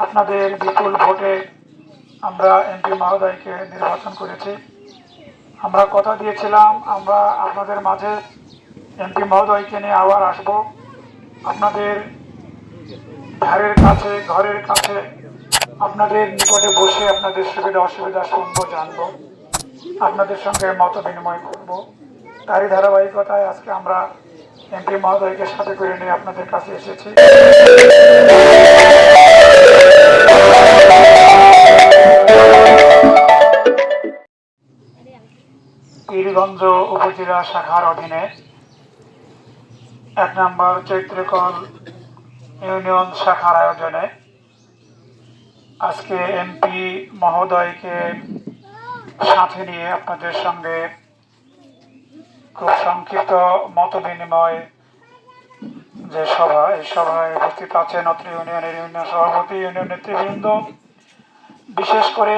আপনাদের বিপুল ভোটে আমরা এমপি মহোদয়কে নির্বাচন করেছি। আমরা কথা দিয়েছিলাম আমরা আপনাদের মাঝে এমপি মহোদয়কে নিয়ে আবার আসব। আপনাদের ধারের কাছে, ঘরের কাছে, আপনাদের নিকটে বসে আপনাদের সুবিধা অসুবিধা শুনবো, জানবো, আপনাদের সঙ্গে মত বিনিময় করব। তারই ধারাবাহিকতায় আজকে আমরা এমপি মহোদয়কে সাথে করে নিয়ে আপনাদের কাছে এসেছি। পীরগঞ্জ উপজেলা শাখার অধীনে 1 নম্বর চৈত্রকল ইউনিয়ন শাখার আয়োজনে আজকে এমপি মহোদয়কে সাথে নিয়ে আপনাদের সঙ্গে খুব সংক্ষিপ্ত মত বিনিময় যে সভা, এই সভায় উপস্থিত আছেন অত্র ইউনিয়নের ইউনিয়ন সভাপতি, ইউনিয়ন নেতৃবৃন্দ, বিশেষ করে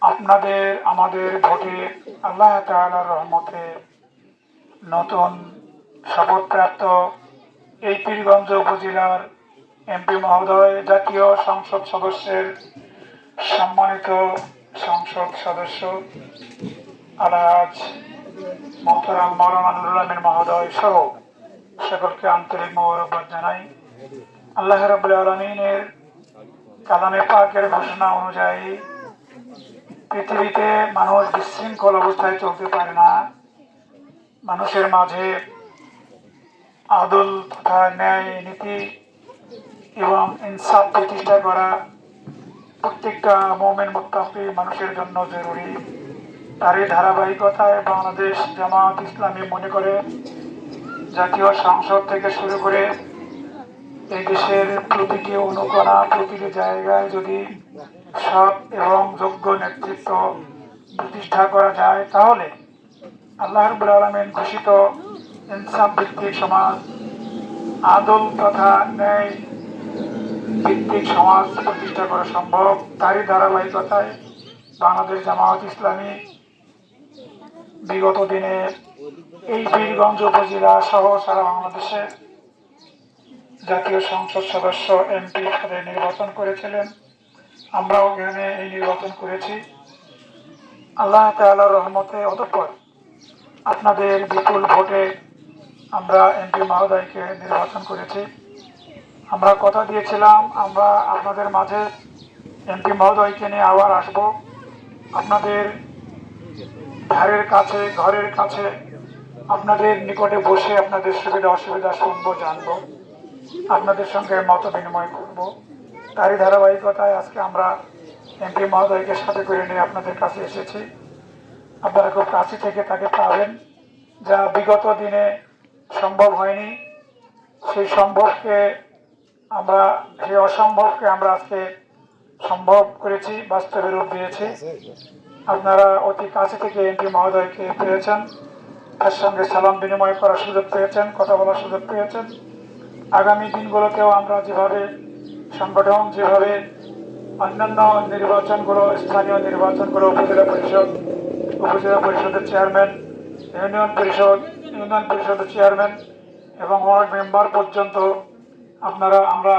আপনাদের আমাদের ভোটে আল্লাহ তাআলার রহমতে নতুন শপথপ্রাপ্ত এই পীরগঞ্জ উপজেলার এমপি মহোদয়, জাতীয় সংসদ সদস্যের সম্মানিত সংসদ সদস্য আলহাজ মোহতারাম মাওলানা নুরুল আমিন মহোদয় সহ সকলকে আন্তরিক মোবারকবাদ জানাই। আল্লাহ রাব্বুল আলামিনের কালামে পাকের ঘোষণা অনুযায়ী পৃথিবীতে মানুষ বিশৃঙ্খল অবস্থায় চলতে পারে না। মানুষের মাঝে আদল তথা ন্যায় নীতি এবং ইনসাফ প্রতিষ্ঠা করা প্রত্যেকটা মুমিন মুত্তাকি মানুষের জন্য জরুরি। তারই ধারাবাহিকতায় বাংলাদেশ জামায়াত ইসলামী মনে করে জাতীয় সংসদ থেকে শুরু করে এই দেশের প্রতিটি অনুকোণা, প্রতিটি জায়গায় যদি সৎ এবং যোগ্য নেতৃত্ব প্রতিষ্ঠা করা যায়, তাহলে আল্লাহ রাব্বুল আলামিন ঘোষিত ইনসাফ ভিত্তিক সমাজ, আদল তথা ন্যায় ভিত্তিক সমাজ প্রতিষ্ঠা করা সম্ভব। তারই ধারাবাহিকতায় বাংলাদেশ জামায়াত ইসলামী বিগত দিনে এই পীরগঞ্জ উপজেলা সহ সারা বাংলাদেশে জাতীয় সংসদ সদস্য এমপি পদে নির্বাচন করেছিলেন। আমরাও এখানে এই নির্বাচন করেছি আল্লাহ তাআলার রহমতে। অতঃপর আপনাদের বিপুল ভোটে আমরা এমপি মহোদয়কে নির্বাচন করেছি। আমরা কথা দিয়েছিলাম আমরা আপনাদের মাঝে এমপি মহোদয়কে নিয়ে আবার আসব। আপনাদের ধারের কাছে, ঘরের কাছে, আপনাদের নিকটে বসে আপনাদের সুবিধা অসুবিধা শুনবো, জানবো, আপনাদের সঙ্গে মত বিনিময় করব। তারই ধারাবাহিকতায় আজকে আমরা এমপি মহোদয়কে সাথে করে নিয়ে আপনাদের কাছে এসেছি। আপনারা খুব কাছে থেকে তাকে পাবেন, যা বিগত দিনে সম্ভব হয়নি। সেই অসম্ভবকে আমরা আজকে সম্ভব করেছি, বাস্তবে রূপ দিয়েছি। আপনারা অতি কাছে থেকে এমপি মহোদয়কে পেয়েছেন, তার সঙ্গে সালাম বিনিময় করার সুযোগ পেয়েছেন, কথা বলার সুযোগ পেয়েছেন। আগামী দিনগুলোতেও আমরা যেভাবে সংগঠন, যেভাবে অন্যান্য নির্বাচনগুলো, স্থানীয় নির্বাচনগুলো, উপজেলা পরিষদের চেয়ারম্যান, ইউনিয়ন পরিষদের চেয়ারম্যান এবং ওয়ার্ড মেম্বার পর্যন্ত আমরা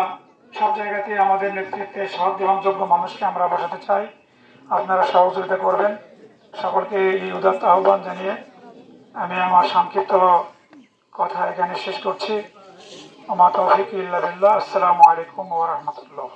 সব জায়গাতে আমাদের নেতৃত্বে সৎ এবং যোগ্য মানুষকে আমরা বসাতে চাই। আপনারা সহযোগিতা করবেন। সকলকে এই উদাত্ত আহ্বান জানিয়ে আমি আমার সংক্ষিপ্ত কথা এখানে শেষ করছি। ওমা তৌফিক ইল্লা বিল্লাহ। আসসালামু আলাইকুম ওয়া রাহমাতুল্লাহ।